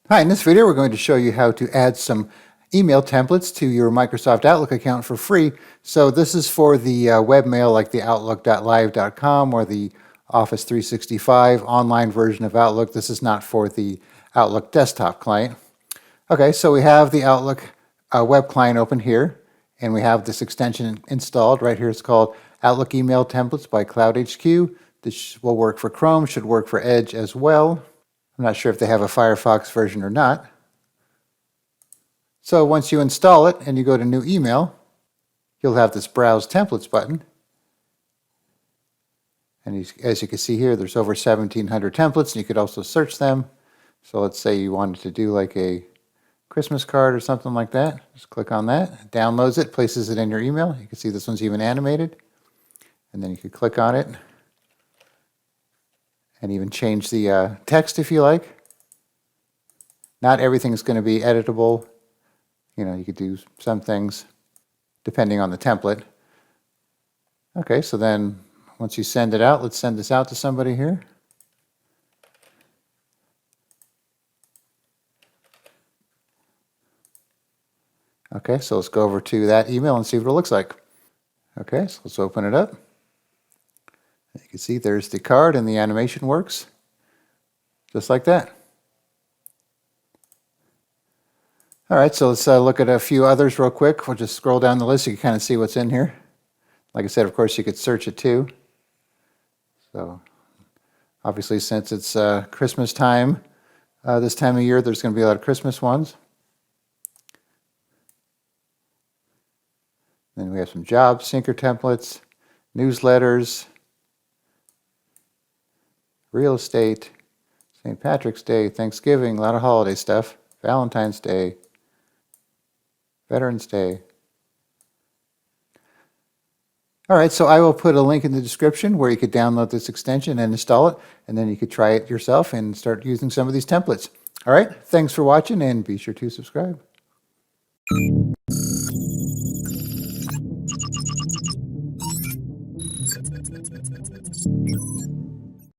Hi, in this video we're going to show you how to add some email templates to your Microsoft Outlook account for free. So this is for the webmail like the outlook.live.com or the Office 365 online version of Outlook. This is not for the Outlook desktop client. Okay, so we have the Outlook web client open here, and we have this extension installed. Right here it's called Outlook Email Templates by Cloud HQ. This will work for Chrome, should work for Edge as well. I'm not sure if they have a Firefox version or not. So once you install it and you go to New Email, you'll have this Browse Templates button. And as you can see here, there's over 1,700 templates, and you could also search them. So let's say you wanted to do like a Christmas card or something like that. Just click on that, it downloads it, places it in your email. You can see this one's even animated. And then you could click on it and even change the text if you like. Not everything is going to be editable. You know, you could do some things depending on the template. Okay, so then once you send it out, let's send this out to somebody here. Okay, so let's go over to that email and see what it looks like. Okay, so let's open it up. You can see there's the card and the animation works just like that. All right, so let's look at a few others real quick. We'll just scroll down the list so you can kind of see what's in here. Like I said, of course, you could search it too. So obviously, since it's Christmas time, this time of year, there's going to be a lot of Christmas ones. Then we have some job syncer templates, newsletters, real estate, St. Patrick's Day, Thanksgiving, a lot of holiday stuff, Valentine's Day, Veterans Day. All right, so I will put a link in the description where you could download this extension and install it, and then you could try it yourself and start using some of these templates. All right, thanks for watching, and be sure to subscribe.